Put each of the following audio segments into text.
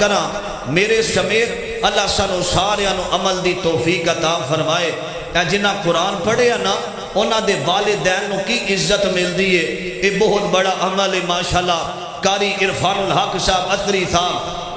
کرا میرے سمیت اللہ سانو ساریاں نو عمل دی توفیق عطا فرمائے۔ اے جنہ قرآن پڑھے نا انہاں دے والدین نو کی عزت مل دیئے، اے بہت بڑا عمل ہے ماشاءاللہ۔ قاری عرفان الحق صاحب اتری صاحب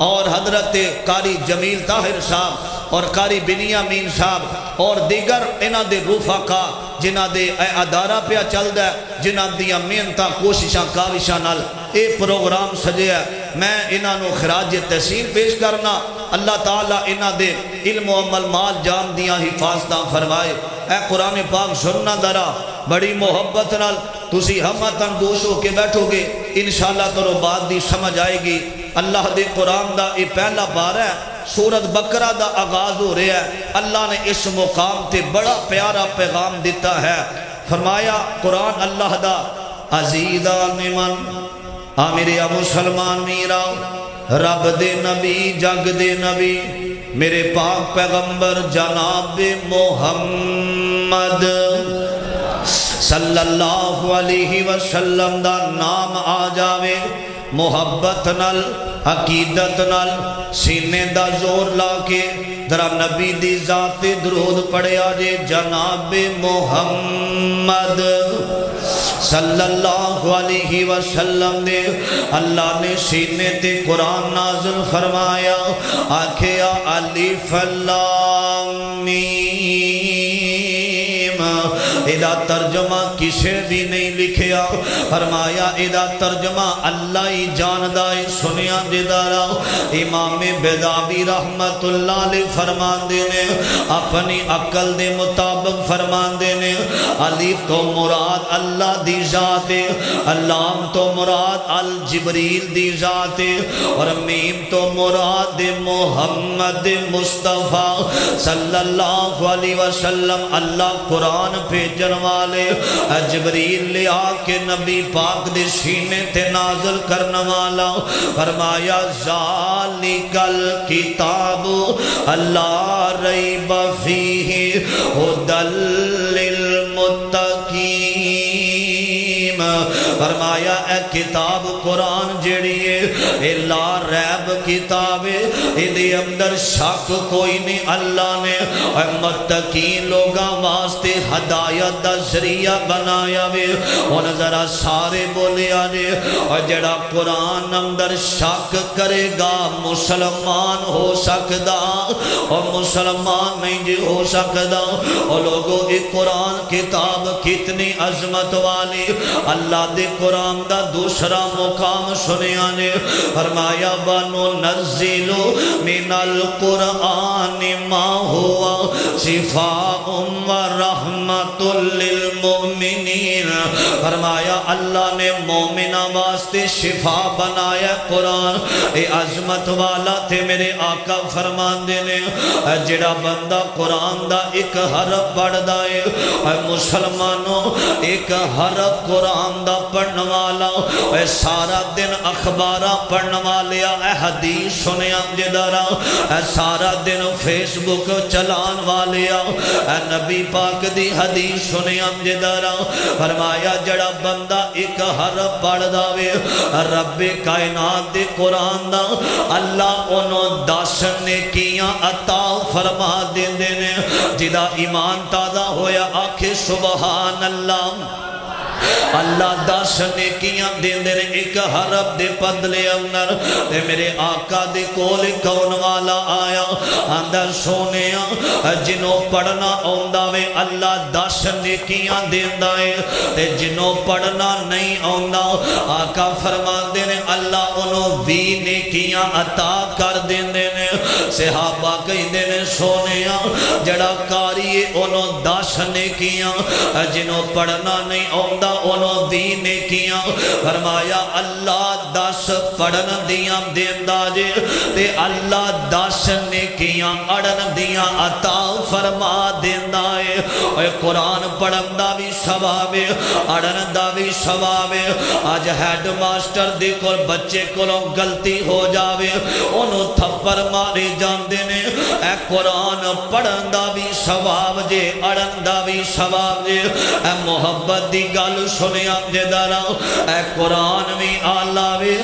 اور حضرت قاری جمیل طاہر صاحب اور قاری بنیامین صاحب اور دیگر انہاں دے رفقا جنہ دے ادارہ پہ چل دا ہے، جنہ دیا محنتاں کوششاں کاوشاں نال اے پروگرام سجیا ہے۔ میں انہاں نو خراج تحسین پیش کرنا، اللہ تعالیٰ انہاں دے علم و عمل مال جان دیاں حفاظتاں فرمائے۔ اے قرآن پاک سننا درا بڑی محبت نال تسی ہمتاں دوش ہو کے بیٹھو گے، انشاءاللہ کرو بات دی سمجھ آئے گی۔ اللہ دے قرآن دا یہ پہلا پارہ ہے، سورت بقرہ دا آغاز ہو رہا ہے۔ اللہ نے اس مقام تے بڑا پیارا پیغام دیتا ہے، فرمایا قرآن اللہ دا عزیزان من آمیریا مسلمان میرا رب دے نبی جگ دے نبی میرے پاک پیغمبر جناب محمد صلی اللہ علیہ وسلم دا نام آ جاوے، محبت نال عقیدت نال سینے دا زور لا کے ذرا نبی دی ذات درود پڑھیا جے، جناب محمد صلی اللہ علیہ وسلم نے اللہ نے سینے تے قرآن نازل فرمایا، آکھیا الف لام میم، ادا ترجمہ کسے بھی نہیں لکھیا، فرمایا ادا ترجمہ اللہ ہی جاندائی۔ سنیا دیدارا امام بیضاوی رحمت اللہ علیہ فرمان دینے اپنی عقل دے مطابق فرمان دینے، الف تو مراد اللہ دی ذات ہے، اللام تو مراد الجبریل دی ذات ہے، اور میم تو مراد محمد مصطفیٰ صلی اللہ علیہ وسلم۔ اللہ قرآن بھیجن والے جبریل لے آ کے نبی پاک دے سینے تے نازل کرنے والا، فرمایا ذالک الکتاب لا ریب فیہ ھدی للمتقین، فرمایا اے کتاب قرآن جڑی ہے اے لا ریب کتاب ہے، اے اندر شک کوئی نہیں، اللہ نے اے متقین لوگاں واسطے ہدایت دا ذریعہ بنایا وے۔ اور ذرا سارے بولے آجے، اور جڑا قرآن اندر شک کرے گا مسلمان ہو سکدا اور مسلمان نہیں جی ہو سکدا۔ اور لوگوں ایک قرآن کتاب کتنی عظمت والی، اللہ دے قرآن دا دوسرا مقام سنیا نے فرمایا وَنُنَزِّلُ مِنَ الْقُرْآنِ مَا هُوَ شِفَاءٌ وَرَحْمَةٌ لِّلْمُؤْمِنِينَ، فرمایا اللہ نے مومنہ واسطے شفا بنایا قرآن، اے عظمت والا تھے میرے آقا فرمان دینے، جڑا بندہ قرآن دا ایک حرف پڑھ دائے، اے مسلمانوں ایک حرف قرآن دا پڑھنے والا، اے سارا دن اخبارہ پڑھنے والے، اے حدیث سنے جدارا، اے سارا دن فیس بک چلان والے، اے نبی پاک دی حدیث سنے جدارا، فرمایا جڑا بندہ ایک حرف پڑھ داوے رب کائنات دے قرآن دا اللہ انہوں 10 نیکیاں عطا فرما دین دینے، جدا ایمان تازہ ہویا آکھے سبحان اللہ، اللہ 10 نیکیاں دین دے ایک حرف دے بدلے اندر۔ تے میرے آقا دے کول کون والا آیا اندر سونیا جنوں پڑھنا آندا وے اللہ 10 نیکیاں دیندا ہے، تے جنوں پڑھنا نہیں آندا آقا فرماندے نے اللہ انہوں 20 نیکیاں عطا کر دیندے نے۔ صحابہ کہندے نے سونیا جڑا کاری ہے انہوں 10 نیکیاں، جنوں پڑھنا نہیں آندا انہوں 20 نیکیاں، فرمایا اللہ 10 پڑھن دیاں دیندہ جے، تے اللہ 10 نیکیاں اڑن دیاں عطا فرما دیندہ ہے۔ اے قرآن پڑھن دا بھی ثواب ہے، اڑن دا بھی ثواب ہے۔ آج ہیڈ ماسٹر دے کول بچے کولوں غلطی ہو جاوے انہوں تھپڑ مارے جاندے نے، اے قرآن پڑھن دا بھی ثواب جے اڑن دا بھی ثواب جے اے محبت دی گل سنیا جے دارا اے قرآن بھی آلہ وے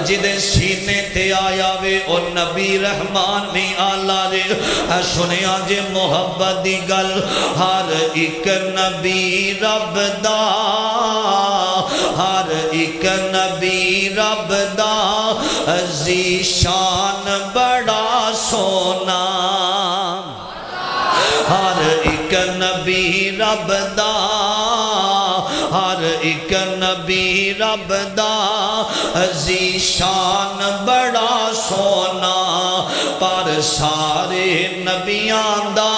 جدے سینے تے آیا وے اور نبی رحمان بھی آلہ دے اے سنیا جے محبت دی گل ہر ایک نبی رب دا ہر ایک نبی رب دا ذیشان بڑا سونا ہر ایک نبی رب دا ہر ایک نبی رب دا ذیشان بڑا سونا پر سارے نبیان دا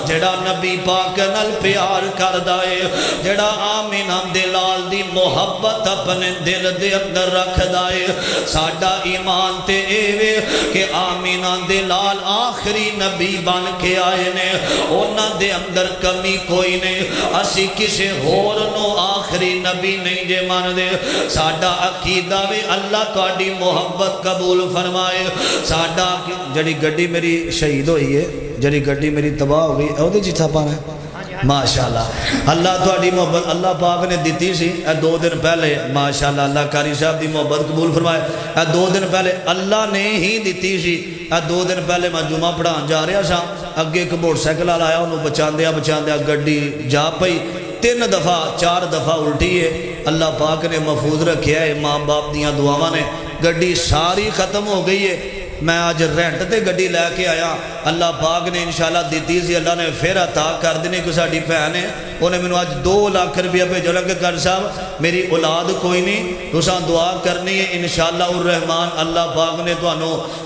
جڑا نبی پاک نال پیار کر دائے جڑا آمینہ دلال دی محبت اپنے دل دے اندر رکھ دائے ساڑھا ایمان تے ایوے کہ آمینہ دلال آخری نبی بن کے آئے نے اونا دے اندر کمی کوئی نہیں اسی کسے ہور نو آخری نبی نہیں جے مان دے ساڑھا عقیدہ بھی اللہ توڑی محبت قبول فرمائے ساڑھا جڑی گڑی میری شہید ہوئی ہے جڑی گڑی میری تباہ ہو گئی او دے جی تھا پانا ہے ماشاءاللہ اللہ توڑی محبت اللہ پاک نے دیتی سی اے 2 دن پہلے ماشاءاللہ اللہ کاری صاحب دی محبت قبول فرمائے اے 2 دن پہلے اللہ نے ہی دیتی سی اے 2 دن پہلے میں جمعہ پڑھان جا رہا سا اگے ایک موٹر سائیکل آیا انہوں بچاندیا گڈی جا پئی 3 دفعہ 4 دفعہ الٹی ہے اللہ پاک نے محفوظ رکھیا ہے ماں باپ دیاں دعاواں نے گڈی ساری ختم ہو گئی ہے میں آج رینٹ تے گڈی لے کے آیا اللہ پاک نے انشاءاللہ دیتی سی اللہ نے پھر عطا کر دینے کو ساڑی بہن ہے انہیں میں نے آج 2 لاکھ روپیہ پہ جو لگے کر صاحب میری اولاد کوئی نہیں تو ساں دعا کرنی ہے انشاءاللہ الرحمن اللہ پاک نے تو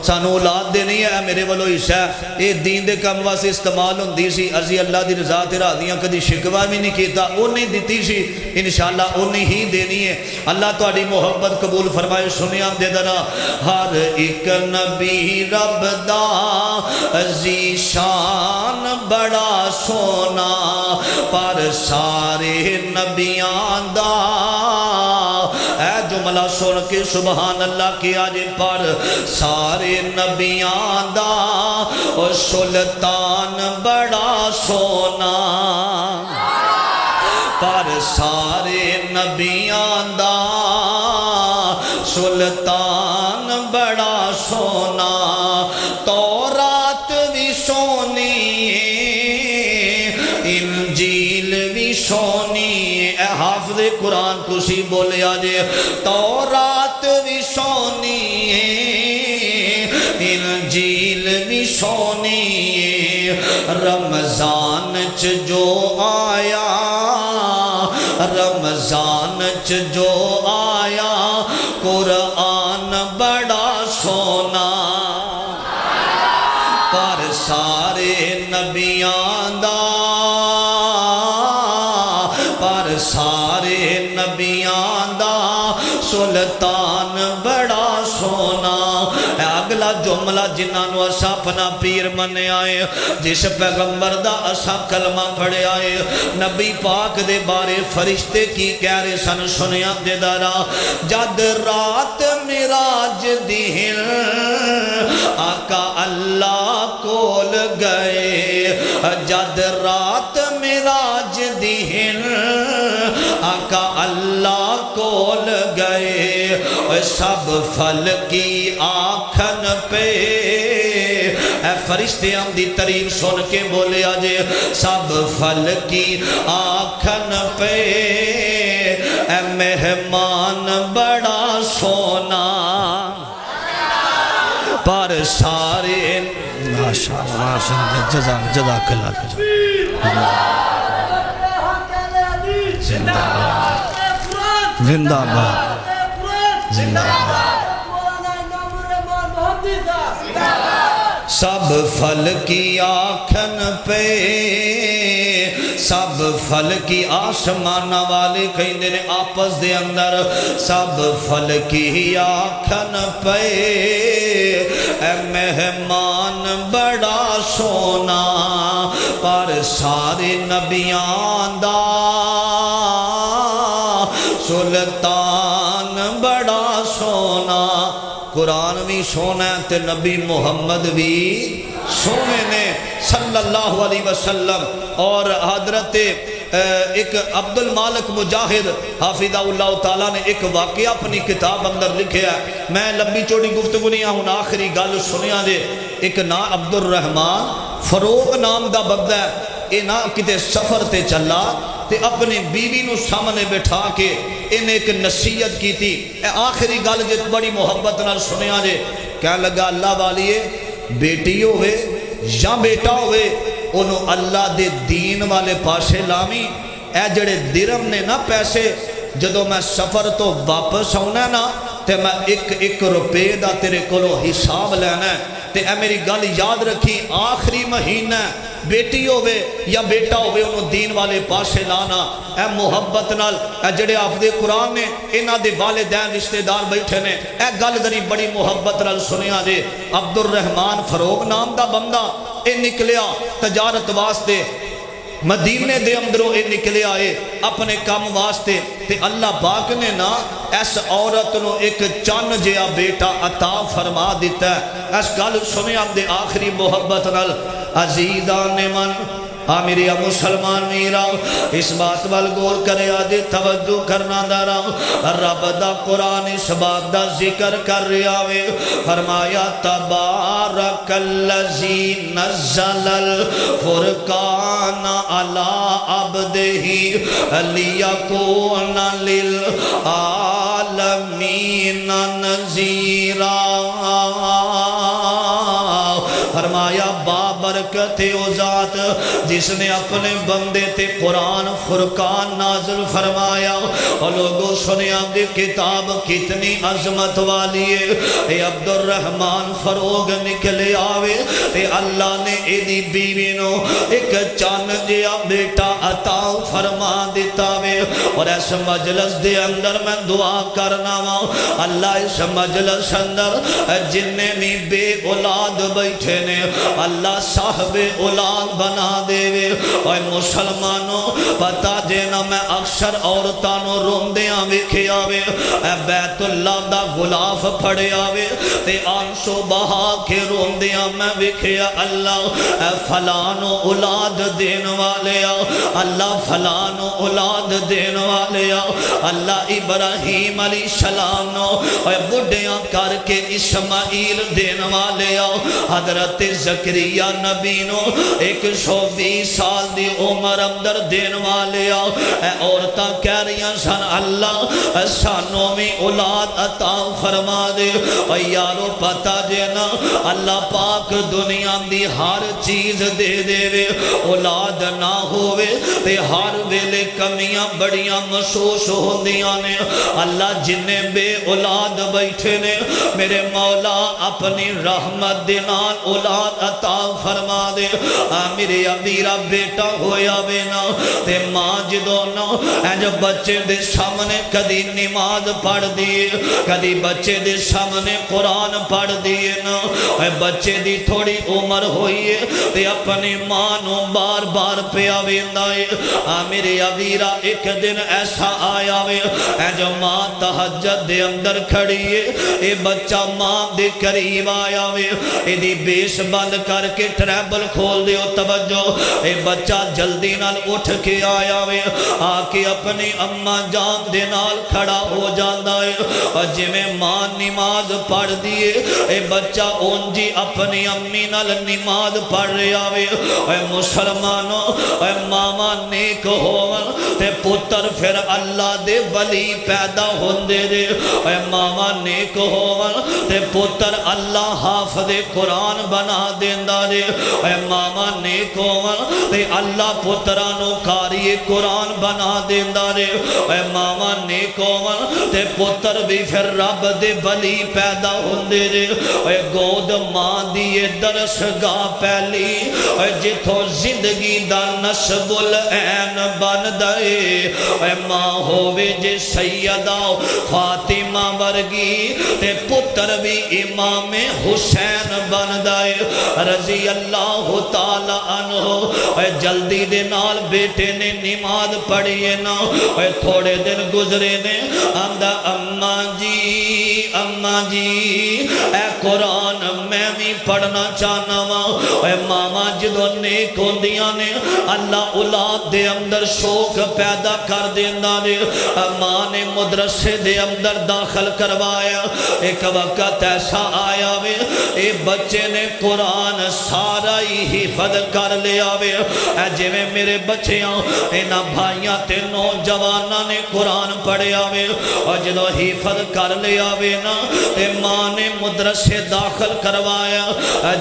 سانو اولاد دینی ہے میرے والو حصہ ہے اے دین دے کم واسے استعمال ہوندی سی ازی اللہ دی رضا تے راضیاں کدی شکوہ بھی نہیں کیتا انہیں دیتی سی انشاءاللہ انہیں ہی دینی ہے اللہ تو آڑی محبت قبول فرمائے سنیاں دے دنا ہر ایک نبی رب دا ذیشان بڑا سونا پر سارے نبیان دا اے جملہ سن کے سبحان اللہ کی آج پر سارے نبیان دا سلطان بڑا سونا پر سارے نبیان دا سلطان بڑا سونا تورات بھی سونی انجیل بھی سونی اے حافظ قرآن تسی بولے آجے تورات بھی سونی انجیل بھی سونی رمضان چ جو آیا رمضان چ جو آیا قرآن بڑا سونا پر سارے نبیان دا پر سارے نبیان دا سلطان بڑا سونا اگلا جملہ جنہاں اسا اپنا پیر منے آئے جس پیغمبر دا اسا کلمہ پڑھے آئے نبی پاک دے بارے فرشتے کی کہہ رہے سن سنیا دے دارا جد رات میراج دین آقا اللہ کول گئے جد رات میراج دین آقا اللہ کول گئے سب پھل کی آنکھن پہ اے فرشتے ہم دی تعریف سن کے بولے آجے سب پھل کی آنکھن پہ اے مہمان بڑا سونا پر سارے جزاک اللہ زندہ باد زندہ سب پھل کی آنکھن پہ سب پھل کی آسمان والے کہیں دے آپس دے اندر سب پھل کی آنکھن پہ اے مہمان بڑا سونا پر سارے نبیان دا سلطان بڑا سونا قرآن بھی سونا ہے تے نبی محمد بھی سونے نے صلی اللہ علیہ وسلم اور حضرت ایک عبد المالک مجاہد حافظہ اللہ تعالیٰ نے ایک واقعہ اپنی کتاب اندر لکھیا ہے. میں لمبی چوڑی گفتگو نہیں ہوں آخری گل سنیا جے. ایک نا عبد الرحمان فروغ نام دا بندہ ہے. یہ نہ کتے سفر تے چلا تے اپنی بیوی نو سامنے بٹھا کے انہیں ایک نصیحت کی تھی. آخری گل جے بڑی محبت نال سنیا جے. کہنے لگا اللہ والیے بیٹی ہوئے یا بیٹا ہوئے انہوں اللہ دے دین والے پاسے لامی. اے جڑے درم نے نا پیسے جدو میں سفر تو واپس آنا نا تے میں ایک روپے دا تیرے کولو حساب لینا ہے. تے اے میری گل یاد رکھی آخری مہینہ بیٹی ہوئے یا بیٹا ہوئے انہوں دین والے پاسے لانا. اے محبت نال اے جڑے حافظ قرآن نے انہاں دے والدین رشتہ دار بیٹھے نے اے گل ذری بڑی محبت نال سنیا جے. عبد الرحمان فروغ نام دا بندہ اے نکلیا تجارت واسطے مدینے دے اندروں اے نکلے آئے اپنے کام واسطے. تے اللہ پاک نے نا اس عورت نو ایک چن جیا بیٹا عطا فرما دیتا ہے. اس گل سنیا دے آخری محبت نال عزیزان من میری مسلمان میرا اس بات وال غور کرے آج توجہ کرنا دارا. رب دا قرآن اس بات دا ذکر کر رہا ہے. فرمایا تبارک الذی نزل الفرقان علی عبدہ لیکون للعالمین نذیرا. فرمایا بابرکت او ذات جس نے اپنے بندے تے قرآن فرقان نازل فرمایا. اور لوگوں سنیا دی کتاب کتنی عظمت والی ہے. اے عبد الرحمان فروغ نکلے آوے تے اللہ نے ایدی بیوی نو ایک چان جیا بیٹا عطا فرما دیتا وے. اور اس مجلس دے اندر میں دعا کرنا وا اللہ اس مجلس اندر جننے بھی بے اولاد بیٹھے نے اللہ صاحب اولاد بنا دے وے. اور مسلمانوں پتا جینا میں اکثر عورتانوں روندیاں ویکھے آوے اے بیت اللہ دا غلاف پھڑے آوے تے آنسو بہا کے روندیاں میں ویکھے اللہ اے فلانو اولاد دین والے اللہ فلانو اولاد دین والے اللہ ابراہیم علیہ السلام نو اے بڑھیاں کر کے اسماعیل دین والے حضرت زکریا نبی نو 120 سال دی عمر اندر دین والے اے عورتاں کہہ رہی ہیں سن اللہ سانوں میں اولاد عطا فرما دے. اے یارو پتا جینا اللہ پاک دنیا دی ہر چیز دے دے وے اولاد نہ ہوئے تے ہر ویلے کمیاں بڑیاں محسوس ہوندیاں نے. اللہ جننے بے اولاد بیٹھے نے میرے مولا اپنی رحمت دے نال اولاد عطا فرما دے. میرے ابیرا بیٹا ہویا وے نا تے ماں جدوں نا اے جو بچے دے سامنے کدی نماز پڑھ دیے کدی بچے دے سامنے قرآن پڑھ دیے نا اے بچے دی تھوڑی عمر ہوئی ہے تے اپنی ماں نو بار بار پیا ویندا ہے. میرے ابیرا ایک دن ایسا آیا وے اے جو ماں تہجد دے اندر کھڑی ہے اے بچہ ماں دے قریب آیا وے اے دی بیس بند کر کے ٹریبل کھول دیو توجہ. اے بچہ جلدی نال اٹھ کے آیا وے آ کے اپنی اماں جان دے نال کھڑا ہو جاندا ہے اور جی میں ماں نماز پڑھ دیے اے بچہ اونجی اپنی امی نال نماز پڑھ رہا وے. اے مسلمانوں اے ماما نیک ہون تے پتر پھر اللہ دے ولی پیدا ہوندے دے. اے ماما نیک ہون تے پتر اللہ حافظ قرآن بنا دیندا دے. اے ماما نیک ہون تے اللہ پترانو قاری قرآن بنا دیندا دے. اے ماما نیک ہون تے پتر بھی پھر رب دے ولی پیدا ہوندے دے. اے گود ماں دی درس گاہ پہلی اے جتھوں زندگی دا نسب العین بن دے. اے ماں ہووے جے سیدہ فاطمہ ورگی تے پتر بھی امام حسین بن دے رضی اللہ تعالی عنہ. اے جلدی دے نال بیٹے نے نماز پڑھیے نا اے تھوڑے دن گزرے نے آندہ اماں جی اے قرآن میں بھی پڑھنا چاہنا وا اے ماما جدو نیک ہوندیاں نے اللہ اولاد دے اندر شوق پیدا کر دیندا نے ماں نے مدرسے دے اندر داخل کروایا ایک وقت ایسا آیا وے اے بچے نے قرآن سارا ہی حفظ کر لیا وے اے جویں میرے بچیاں اینا بھائیاں تے نوجواناں نے قرآن پڑھیا وے اور جدو حفظ کر لیا وے نا تے ماں نے مدرسے داخل کروایا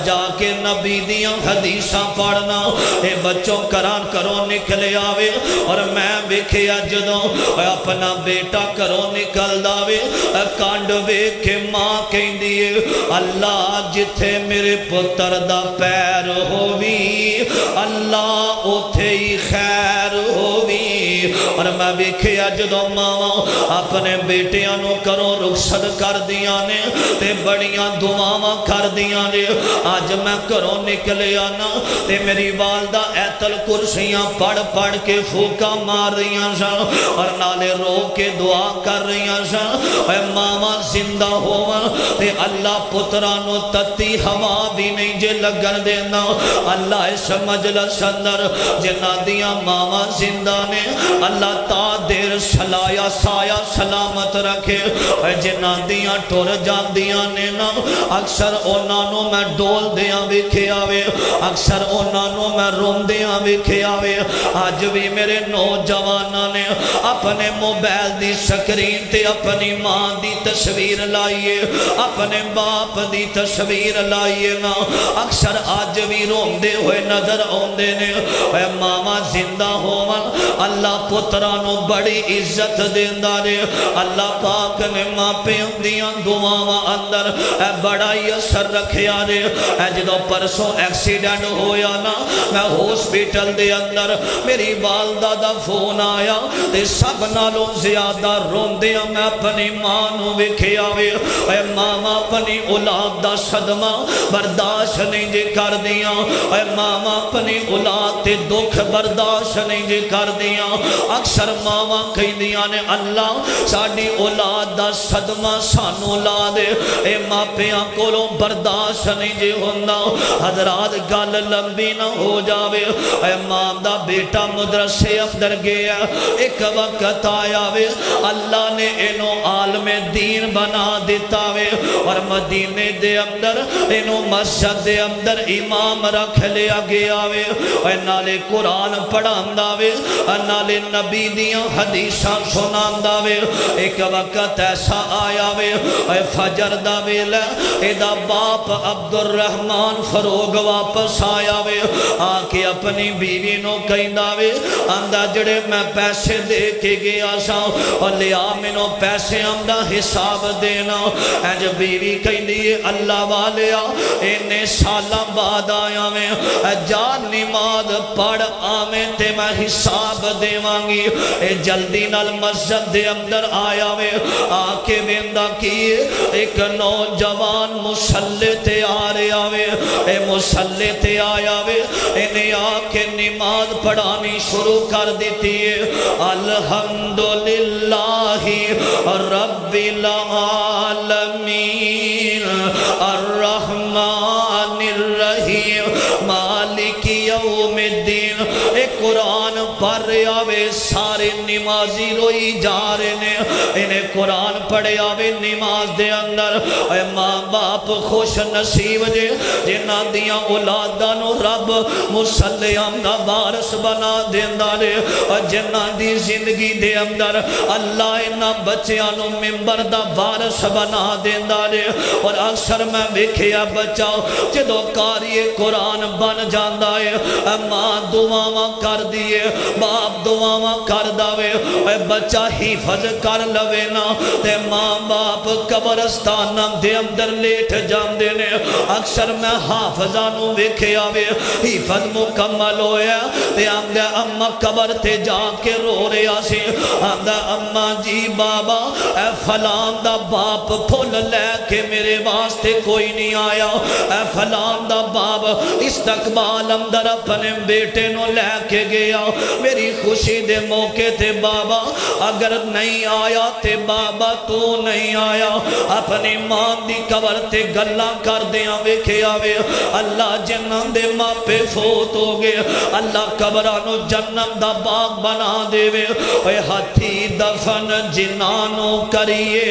جا کے نبی دیاں حدیثاں پڑھنا اے بچوں کران کرو نکلے آوے اور میں ویکھیا جدو اپنا بیٹا کرو نکل داوے کانڈ ویکھ کے ماں کہندی اللہ جتھے میرے پتر دا پیر ہووی اللہ اوتھے ہی خیر ہووی اور میں ویکھیا جدو ماں اپنے بیٹیاں نو کرو رخصت کر دیاں نے تے بڑیاں دعاواں کر دیاں نے آج میں کرو نکلے آنا تے میری والدہ ایت الکرسیاں پڑھ پڑھ کے پھوکا مار رہیاں سا اور نالے رو کے دعا کر رہیاں سا اے ماما زندہ ہوا تے اللہ پترانو تتی ہوا بھی نہیں جے لگن دینا اللہ اس مجلس اندر جنہ دیا ماما زندہ نے اللہ تا دیر سلایا سایا سلامت رکھے اے جنہ دیا ٹور جان دیا نے نا اکثر اونانو میں ڈول دیاں بکھے آوے اکثر اونانو میں روم دیاں بکھے آوے آج بھی میرے نوجوانہ نے اپنے موبیل دی سکرین تے اپنی ماں دی تصویر لائیے اپنے باپ دی تصویر لائیے نا اکثر آج بھی روم دے ہوئے نظر آندے نے اے ماما زندہ ہوا اللہ پترانو بڑی عزت دیندہ رے اللہ پاک نے ماں پہ دیاں دعاواں اندر اے بڑا ہی اثر رکھے آرے اے جدو پرسوں ایکسیڈنٹ ہویا نا میں ہاسپٹل دے اندر میری والدہ دا فون آیا تے سب نالوں زیادہ رون دیا میں اپنی ماں نو وکھے آوے اے ماما اپنی اولاد دا صدمہ برداشت نہیں جے کر دیا اے ماما اپنی اولاد تے دکھ برداشت نہیں جے کر دیا اکثر ماما کہیں دیا نے اللہ ساڑی اولاد دا صدمہ سانو لا دے اے ماں پیاں کولوں برداشت نہیں جے ہوندہ حضرات گل لمبی نہ ہو جاوے اے ماں دا بیٹا مدرسے اندر گیا ایک وقت آیا وے اللہ نے انہوں عالم دین بنا دیتا وے اور مدینے دے اندر انہوں مسجد دے اندر امام رکھ لیا گیا وے اے نالے قرآن پڑھاندہ وے نالے نبی دیاں حدیثاں سناندہ وے ایک وقت ایسا آیا وے اے فجر دا ویلہ اے دا باپ عبد الرحمن فروغ واپس آیا وے آکے اپنی بیوی نو کہندہ وے اندہ جڑے میں پیسے دے کے گیا سا اور لیا منو پیسے اندہ حساب دینا اے جو بیوی کہندی اللہ والیا انہیں سالہ بعد آیا میں جان نماز پڑھ آمیں تے میں حساب دے مانگی اے جلدی نال مسجد دے اندر آیا میں آکے بیندہ کیے ایک نوجوان مسلح تے آ رہے آوے اے مسلح تے آیا وے انہیں آکے نماز پڑھانی شروع کر دیتی ہے الحمدللہ رب العالمین الرحمن الرحیم مالک یوم الدین اے قرآن پڑھ رہے آوے سارے نمازی روئی جا رہے نے انہیں قرآن پڑھے آوے نماز دے اندر اے ماں باپ خوش نصیب جے جنہ دیاں اولادانو رب مسلحام دا وارث بنا دیندہ رے اور جنہ دی زندگی دے اندر اللہ انہ بچیانو ممبر دا وارث بنا دیندہ رے اور اکثر میں وکھیا بچہ جدو کاری قرآن بن جاندہ ہے ماں دعاواں کر دیے باپ دعاواں کر داوے اے بچہ حفظ کر لوے نا تے ماں باپ قبرستان دے اندر لیٹ جاندے نے اکثر میں حافظانو ویکھے آوے حفظ مکمل ہویا تے آمدہ اممہ قبر تے جا کے رو رہا سی آمدہ اممہ جی بابا اے فلان دا باپ پھول لے کے میرے واسطے کوئی نہیں آیا اے فلان دا باپ استقبال اندر اپنے بیٹے نو لے کے گیا میری خوشی دے موقع تے بابا اگر نہیں آیا تے بابا تو نہیں آیا اپنی ماں دی قبر تے گلاں کر دیاں ویکھے آوے اللہ جنہاں دے ماپے فوت ہو گئے اللہ قبرانو جنت دا باغ بنا دے وے اے ہاتھی دفن جنانو کریے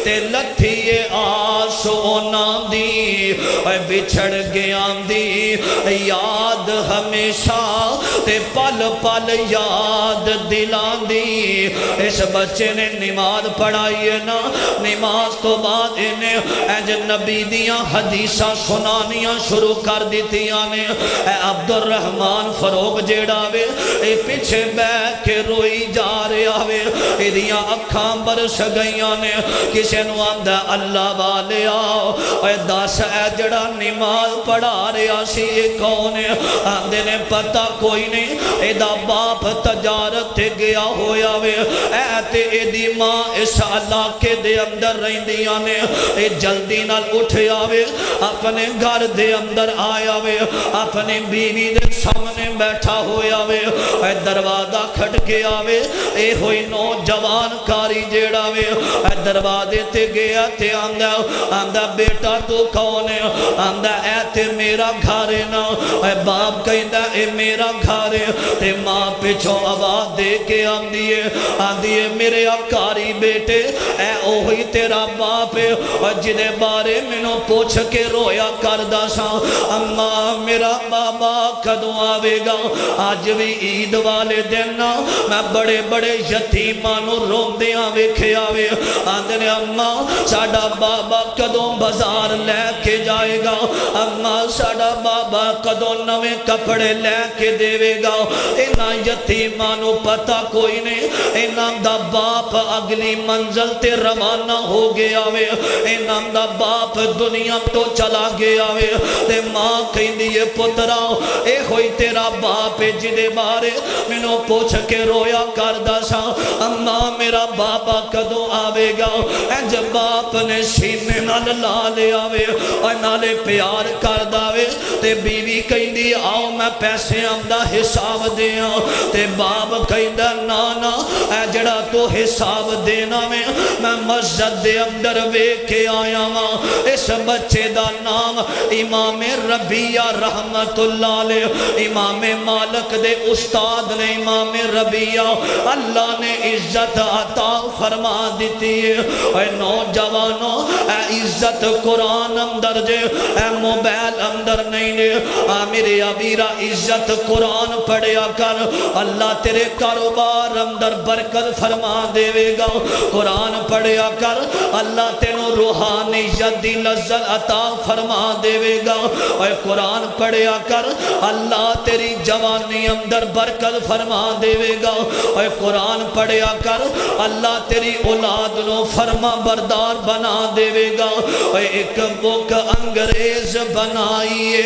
تے لتھیے آسونا دی اے بچھڑ گیا دی یاد ہمیشہ تے پل پل یاد دلان دی اس بچے نے نماز پڑھائی ہے نا نماز تو بعد انہیں اے نبی دیاں حدیثہ سنانیاں شروع کر دیتیاں نے اے عبدالرحمن فروغ جیڑا وے اے پیچھے بیٹھ کے روئی جا رہے آوے اے دیاں اکھاں برس گئیاں نے کسے نو آندہ اللہ والے آؤ اے دس اے جڑا نماز پڑھا رہے آسی اے کون ہے آندے نے پتہ کوئی نہیں اے دا باپ تجارت تے گیا ہویا وے اے تے اے دی ماں اس علاقے دے اندر رہندیاں نے اے جلدی نال اٹھے آوے اپنے گھر دے اندر آیا وے اپنے بیوی دے سامنے بیٹھا ہویا وے اے دروازہ کھٹ کے آوے اے ہوئی نوجوان کاری جیڑا وے اے دروازے تے گیا تے آندہ بیٹا تو کون ہے آندہ اے تے میرا گھارے نا اے باپ کہندہ اے میرا گھارے تے ماں پیچھو آواز دے کے آندیے میرے اکاری بیٹے اے اوہی تیرا باپ ہے اور جدے بارے منو پوچھ کے رویا کردہ سا اماں میرا بابا کدوں آوے گا آج بھی عید والے دینا میں بڑے بڑے یتیمانو روم دیاں ویکھے آوے آندھنے اماں ساڑا بابا کدوں بازار لے کے جائے گا اماں ساڑا بابا کدوں نوے کپڑے لے کے دیوے گا اینا یتیمانو پتہ کوئی نہیں اینا دا باپ اگلی منزل تے روانہ ہو گیا وے اینا دا باپ دنیا تو چلا گیا وے تے ماں کہیں دیئے پترا اے ہوئی تیرا باپ جدے بارے منو پوچھ کے رویا کردہ سا اماں میرا بابا کدوں آوے گا اے جب باپ نے سینے نال لا لے آوے اور نالے پیار کردہ وے تے بیوی کہیں دی آؤ میں پیسے آمدہ حساب دیا تے باپ کہیں دا نانا اے جڑا تو حساب دینا میں مسجد دے اندر وے کے آیا ماں اس بچے دا نام امام ربیہ رحمت اللہ علیہ امام مالک دے استاد نے امام ربیہ اللہ نے عزت عطا فرما دیتی ہے اے نوجوانوں اے عزت قرآن اندر جے اے موبائل اندر نہیں نے میرے ابیرہ عزت قرآن پڑھیا کر اللہ تیرے کاروبار اندر برکت فرما دے گا قرآن پڑھیا کر اللہ تینو روحانیت دی لذت عطا فرما دے گا اے قرآن پڑھیا کر اللہ تیری جوانی اندر برکت فرما دے گا اے قرآن پڑھیا کر اللہ تیری اولاد نو فرما بردار بنا دے گا اے ایک بک انگریز بنائیے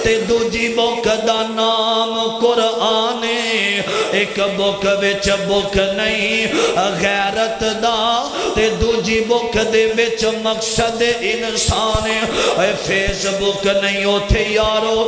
تے دوجی بک دا نام قرآن ایک بک وچ بک نہیں غیرت دا تے دوجی بک دے وچ مقصد انسان اے فیس بک نہیں ہوتے یارو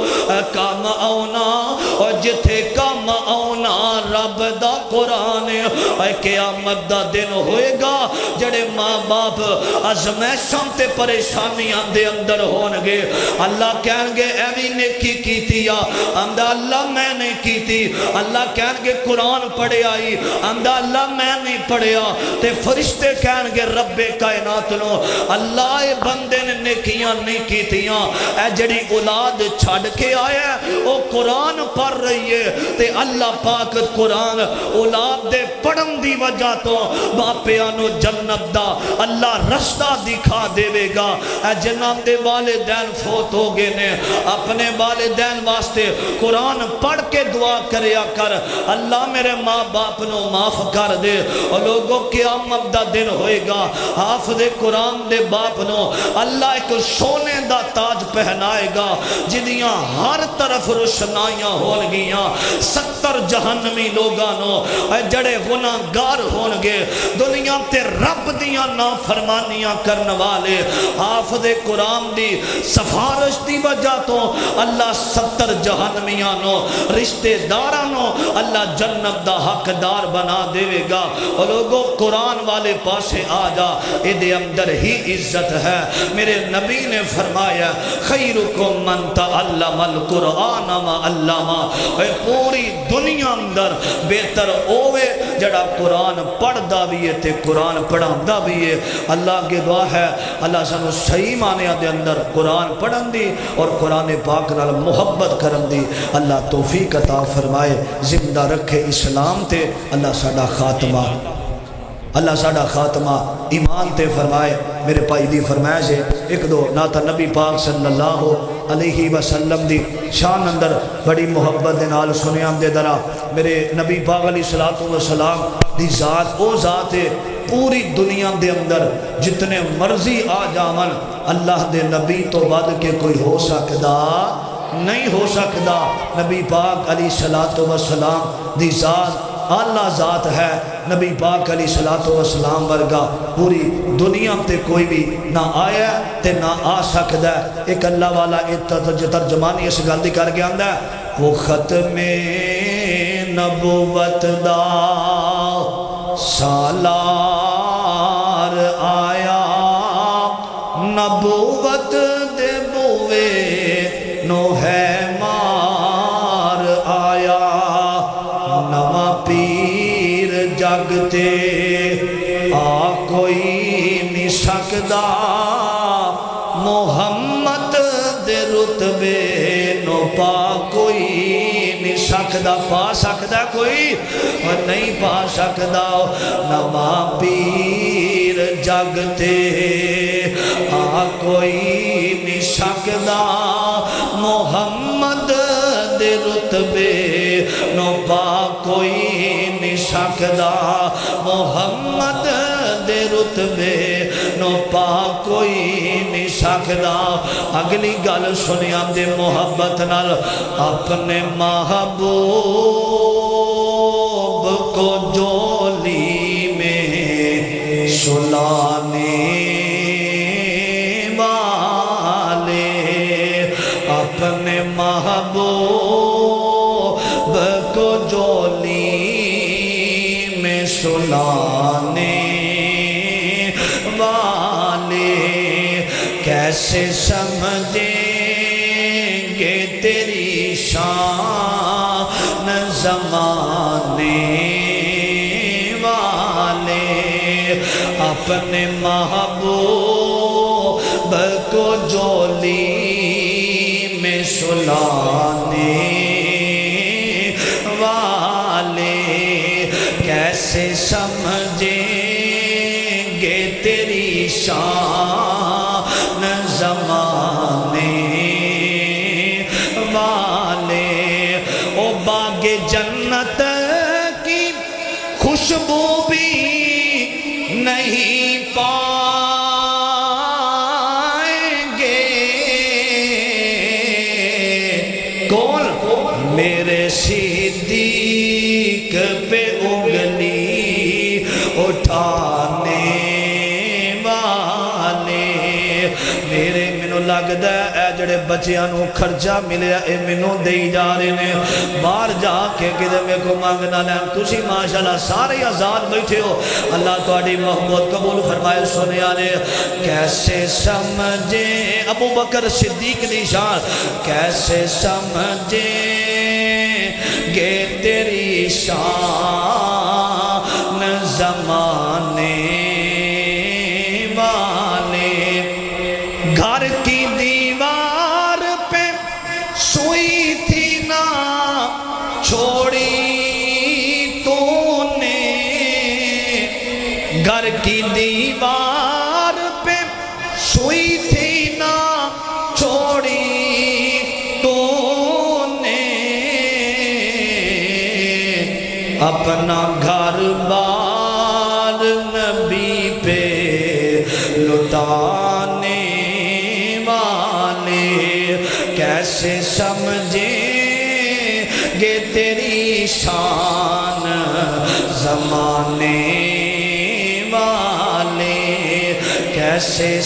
کام آونا اور جتھے کام آونا رب دا قرآن اے قیامت دا دن ہوئے گا جڑے ماں باپ ازمیشاں تے پریشانیاں دے اندر ہونگے اللہ کہنگے اے بھی نیکی کیتی یا اندہ اللہ میں نے کیتی اللہ کہنگے قرآن پڑھے آئی اندہ اللہ میں نہیں پڑھیا تے فرشتے کہنگے رب کائنات نو اللہ بندے نے نیکیاں نہیں کیتیاں اے جڑی اولاد چھڑ کے آیا او قرآن پڑھ رہی ہے تے اللہ پاک قرآن اولاد دے پڑھن دی وجہ تو باپیانو جنت دا اللہ رستہ دکھا دے گا اے جنہاں دے والدین فوت ہو گئے نے اپنے والدین واسطے قرآن پڑھ کے دعا کریا کر اللہ میرے ماں باپ نو معاف کر دے اور لوگوں قیامت دا دن ہوئے گا حافظ قرآن دے باپ نو اللہ ایک سونے دا تاج پہنائے گا جنیاں ہر طرف روشنائیاں ہون گیاں 70 جہنمی لوگانو جڑے گناہگار ہون گے دنیا تے رب دیاں نافرمانیاں کرن والے حافظ قرآن دی سفارش دی وجہ تو اللہ 70 جہنمیانو رشتے دارانو اللہ جنت دا حقدار بنا دے گا اور لوگوں قرآن والے پاسے آ جا ادھے اندر ہی عزت ہے میرے نبی نے فرمایا خیرکم من تعلم القرآن و علما پوری دنیا اندر بہتر ہوئے جڑا قرآن پڑھ دا بھی ہے تے قرآن پڑھان دا بھی ہے اللہ کی دعا ہے اللہ سانو صحیح معنی دے اندر قرآن پڑھن دی اور قرآن پاک نال محبت کرن دی اللہ توفیق عطا فرمائے زندہ رکھے اسلام تے اللہ ساڈا خاتمہ اللہ ساڈا خاتمہ ایمان تے فرمائے میرے پائی دی فرمائے سے ایک دو ناتا نبی پاک صلی اللہ علیہ وسلم دی شان اندر بڑی محبت دے نال سنیام دے درہ میرے نبی پاک علیہ السلام دی ذات او ذات ہے پوری دنیا دے اندر جتنے مرضی آ جامن اللہ دے نبی تو بعد کے کوئی ہو سکدا نہیں ہو سکدا نبی پاک علیہ السلام دی ذات اللہ ذات ہے نبی پاک علیہ السلام ورگا پوری دنیا تے کوئی بھی نہ آیا تے نہ آ سکدا ہے ایک اللہ والا ترجمانی اس گل دی کر کے آندا ہے وہ ختم نبوت دا سالار آیا نبوت دے بوے نو ہے مار آیا نما پیر جگتے آ کوئی نہیں سکدا محمد دے رتبے نو پا کوئی نہیں سکدا پا سکدا کوئی اور نہیں پا سکدا نما پیر جگتے آ کوئی نہیں سکدا محمد دے رتبے نو پا کوئی نہیں سکدا محمد دے رتبے نو پا کوئی نہیں سکدا اگلی گل سنیا دے محبت نال اپنے محبوب کو جولی میں سلانے والے اپنے محبوب کو جولی میں سلانے والے کیسے سمجھیں گے تیری شان زمانے والے اپنے محبوب کو جولی میں سلانے والے کیسے سمجھیں گے تیری شان زمانے والے او باغ جنت کی خوشبو بھی نہیں پائیں گے کون میرے صدیق پہ انگلی اٹھانے والے میرے منو لگدا ہے جڑے بچیاں نو خرچہ ملیا اے منو دئی جا رہے نے باہر جا کے کدے میں کو مانگنا لین تسی ماشاءاللہ سارے آزاد بیٹھے ہو اللہ تہاڈی محبت قبول فرمائے سنیا نے کیسے سمجھیں ابو بکر صدیق دی شان کیسے سمجھیں گے تیری شان زمانے والے گھر کی دیوار پہ سوئی تھی نہ چھوڑی تو نے گھر کی دیوار پہ سوئی تھی نہ چھوڑی تو نے اپنا گھر بار نبی پہ لٹانے والے والے کیسے سمجھیں گے تیری شان زمانے والے کیسے